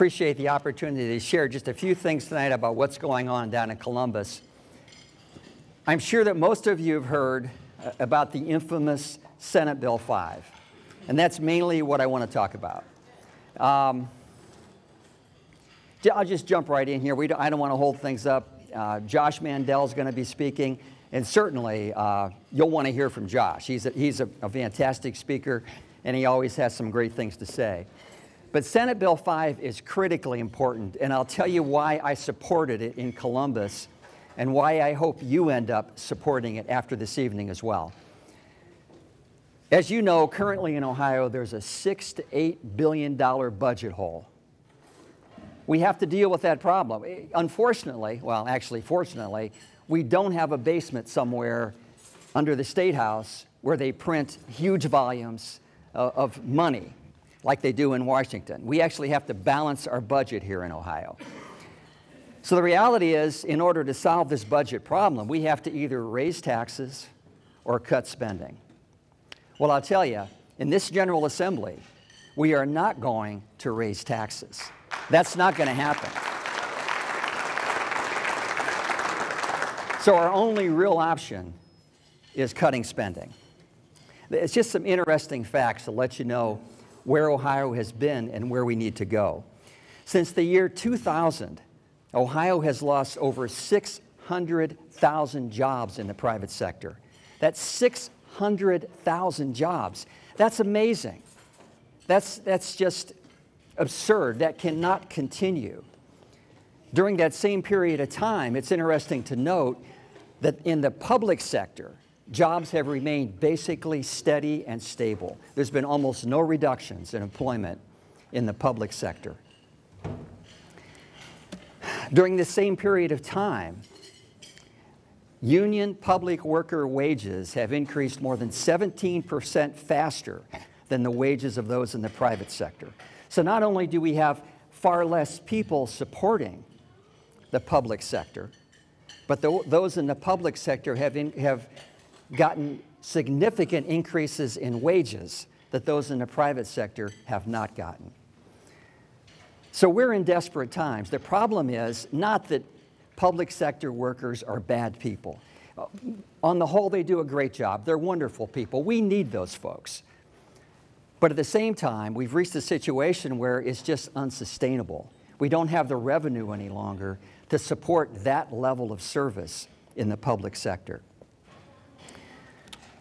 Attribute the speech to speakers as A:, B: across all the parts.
A: appreciate the opportunity to share just a few things tonight about what's going on down in Columbus. I'm sure that most of you have heard about the infamous Senate Bill 5, and that's mainly what I want to talk about. I'll just jump right in here. I don't want to hold things up. Josh Mandel is going to be speaking, and certainly you'll want to hear from Josh. He's a fantastic speaker, and he always has some great things to say. But Senate Bill 5 is critically important, and I'll tell you why I supported it in Columbus and why I hope you end up supporting it after this evening as well. As you know, currently in Ohio, there's a $6 to $8 billion budget hole. We have to deal with that problem. Unfortunately, well, actually, fortunately, we don't have a basement somewhere under the State House where they print huge volumes of money like they do in Washington. We actually have to balance our budget here in Ohio. So the reality is, in order to solve this budget problem, we have to either raise taxes or cut spending. Well, I'll tell you, in this General Assembly, we are not going to raise taxes. That's not going to happen. So our only real option is cutting spending. It's just some interesting facts to let you know where Ohio has been and where we need to go. Since the year 2000, Ohio has lost over 600,000 jobs in the private sector. That's 600,000 jobs. That's amazing. That's just absurd. That cannot continue. During that same period of time, it's interesting to note that in the public sector, jobs have remained basically steady and stable. There's been almost no reductions in employment in the public sector. During the same period of time, union public worker wages have increased more than 17% faster than the wages of those in the private sector. So not only do we have far less people supporting the public sector, but those in the public sector have gotten significant increases in wages that those in the private sector have not gotten. So we're in desperate times. The problem is not that public sector workers are bad people. On the whole, they do a great job. They're wonderful people. We need those folks. But at the same time, we've reached a situation where it's just unsustainable. We don't have the revenue any longer to support that level of service in the public sector.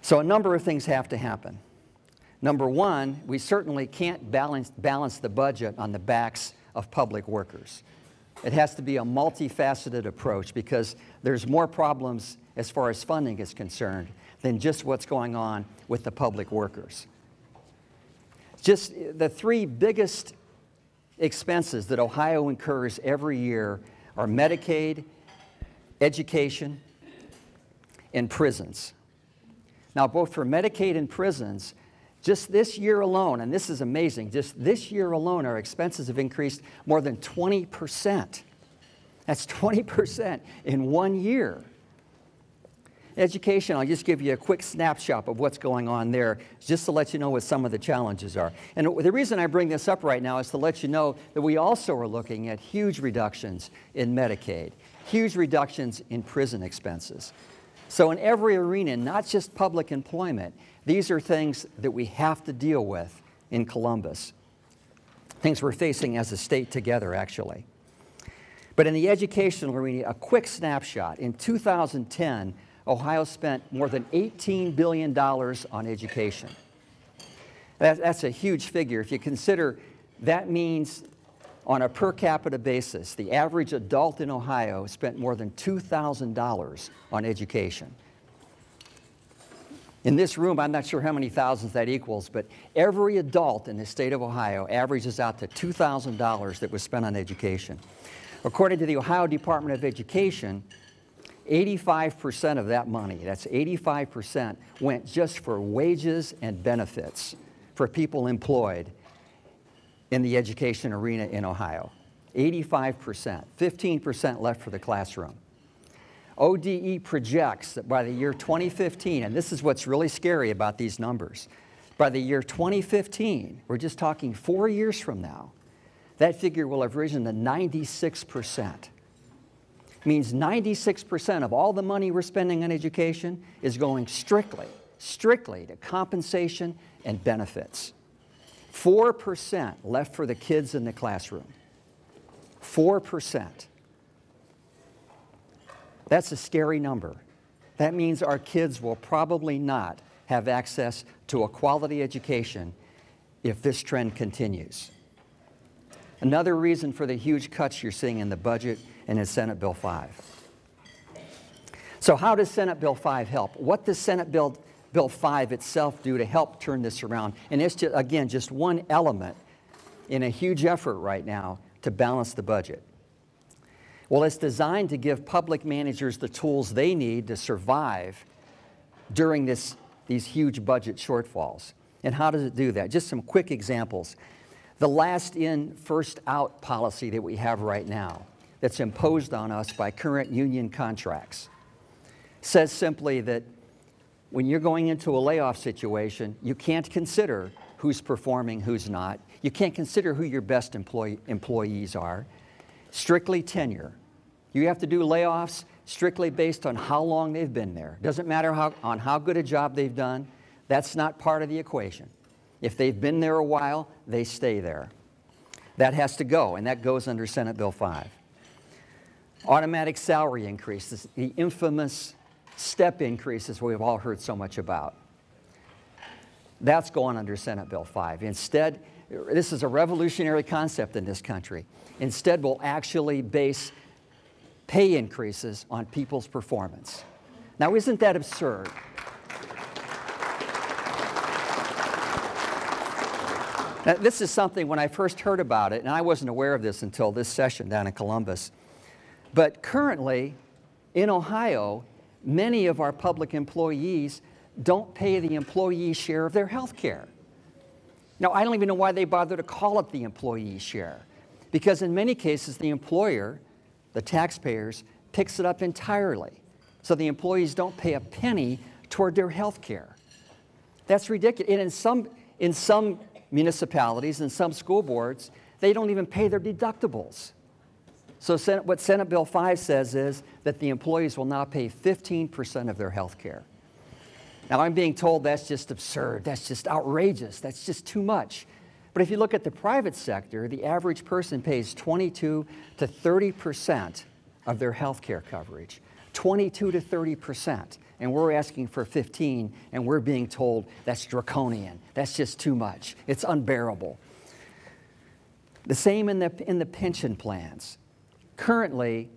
A: So a number of things have to happen. Number one, we certainly can't balance the budget on the backs of public workers. It has to be a multifaceted approach because there's more problems as far as funding is concerned than just what's going on with the public workers. Just the three biggest expenses that Ohio incurs every year are Medicaid, education, and prisons. Now, both for Medicaid and prisons, just this year alone, and this is amazing, just this year alone, our expenses have increased more than 20%. That's 20% in 1 year. Education, I'll just give you a quick snapshot of what's going on there, just to let you know what some of the challenges are. And the reason I bring this up right now is to let you know that we also are looking at huge reductions in Medicaid, huge reductions in prison expenses. So in every arena, not just public employment, these are things that we have to deal with in Columbus, things we're facing as a state together, actually. But in the educational arena, a quick snapshot. In 2010, Ohio spent more than $18 billion on education. That's a huge figure. If you consider that means on a per capita basis, the average adult in Ohio spent more than $2,000 on education. In this room, I'm not sure how many thousands that equals, but every adult in the state of Ohio averages out to $2,000 that was spent on education. According to the Ohio Department of Education, 85% of that money, that's 85%, went just for wages and benefits for people employed in the education arena in Ohio. 85%, 15% left for the classroom. ODE projects that by the year 2015, and this is what's really scary about these numbers, by the year 2015, we're just talking 4 years from now, that figure will have risen to 96%. Means 96% of all the money we're spending on education is going strictly to compensation and benefits. 4% left for the kids in the classroom. 4%. That's a scary number. That means our kids will probably not have access to a quality education if this trend continues. Another reason for the huge cuts you're seeing in the budget and in Senate Bill 5. So how does Senate Bill 5 help? What does Senate Bill 5 itself do to help turn this around? And it's, just, again, just one element in a huge effort right now to balance the budget. Well, it's designed to give public managers the tools they need to survive during these huge budget shortfalls. And how does it do that? Just some quick examples. The last in, first out policy that we have right now that's imposed on us by current union contracts says simply that when you're going into a layoff situation, you can't consider who's performing, who's not. You can't consider who your best employees are. Strictly tenure. You have to do layoffs strictly based on how long they've been there. Doesn't matter on how good a job they've done. That's not part of the equation. If they've been there a while, they stay there. That has to go, and that goes under Senate Bill 5. Automatic salary increases, the infamous step increases we've all heard so much about. That's going under Senate Bill 5. Instead, this is a revolutionary concept in this country. Instead, we'll actually base pay increases on people's performance. Now, isn't that absurd? Now, this is something, when I first heard about it, and I wasn't aware of this until this session down in Columbus, but currently in Ohio, many of our public employees don't pay the employee share of their health care. Now, I don't even know why they bother to call it the employee share, because in many cases, the employer, the taxpayers, picks it up entirely. So the employees don't pay a penny toward their health care. That's ridiculous. And in some municipalities and some school boards, they don't even pay their deductibles. So what Senate Bill 5 says is that the employees will now pay 15% of their health care. Now, I'm being told that's just absurd, that's just outrageous, that's just too much. But if you look at the private sector, the average person pays 22 to 30% of their health care coverage. 22 to 30%. And we're asking for 15, and we're being told that's draconian. That's just too much. It's unbearable. The same in the pension plans. Currently,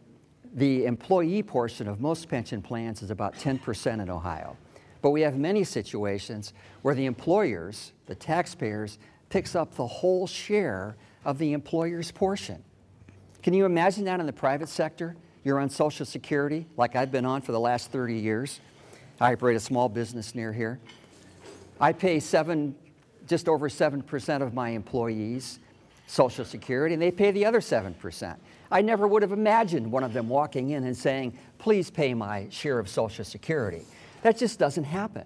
A: the employee portion of most pension plans is about 10% in Ohio. But we have many situations where the employers, the taxpayers, picks up the whole share of the employer's portion. Can you imagine that in the private sector? You're on Social Security, like I've been on for the last 30 years. I operate a small business near here. I pay just over 7% of my employees Social Security, and they pay the other 7%. I never would have imagined one of them walking in and saying, please pay my share of Social Security. That just doesn't happen.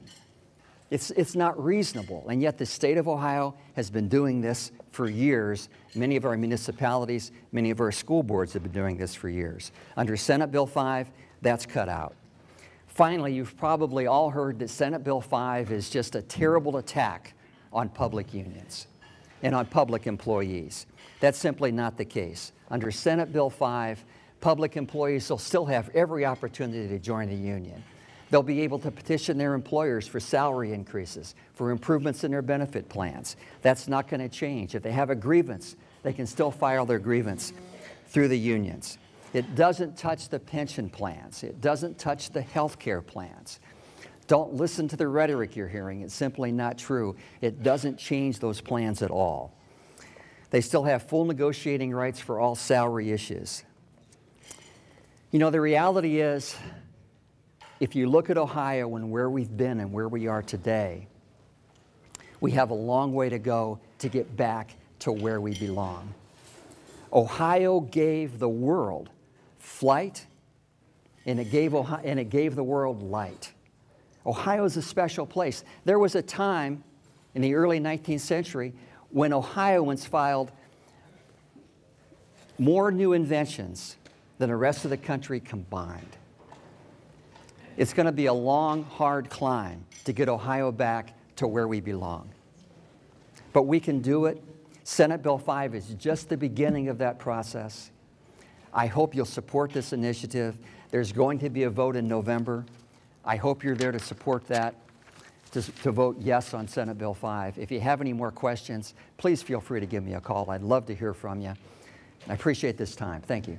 A: It's not reasonable, and yet the state of Ohio has been doing this for years. Many of our municipalities, many of our school boards have been doing this for years. Under Senate Bill 5, that's cut out. Finally, you've probably all heard that Senate Bill 5 is just a terrible attack on public unions and on public employees. That's simply not the case. Under Senate Bill 5, public employees will still have every opportunity to join the union. They'll be able to petition their employers for salary increases, for improvements in their benefit plans. That's not going to change. If they have a grievance, they can still file their grievance through the unions. It doesn't touch the pension plans. It doesn't touch the health care plans. Don't listen to the rhetoric you're hearing. It's simply not true. It doesn't change those plans at all. They still have full negotiating rights for all salary issues. You know, the reality is, if you look at Ohio and where we've been and where we are today, we have a long way to go to get back to where we belong. Ohio gave the world flight, and it gave the world light. Ohio is a special place. There was a time in the early 19th century when Ohioans filed more new inventions than the rest of the country combined. It's going to be a long, hard climb to get Ohio back to where we belong. But we can do it. Senate Bill 5 is just the beginning of that process. I hope you'll support this initiative. There's going to be a vote in November. I hope you're there to support that, to vote yes on Senate Bill 5. If you have any more questions, please feel free to give me a call. I'd love to hear from you. I appreciate this time. Thank you.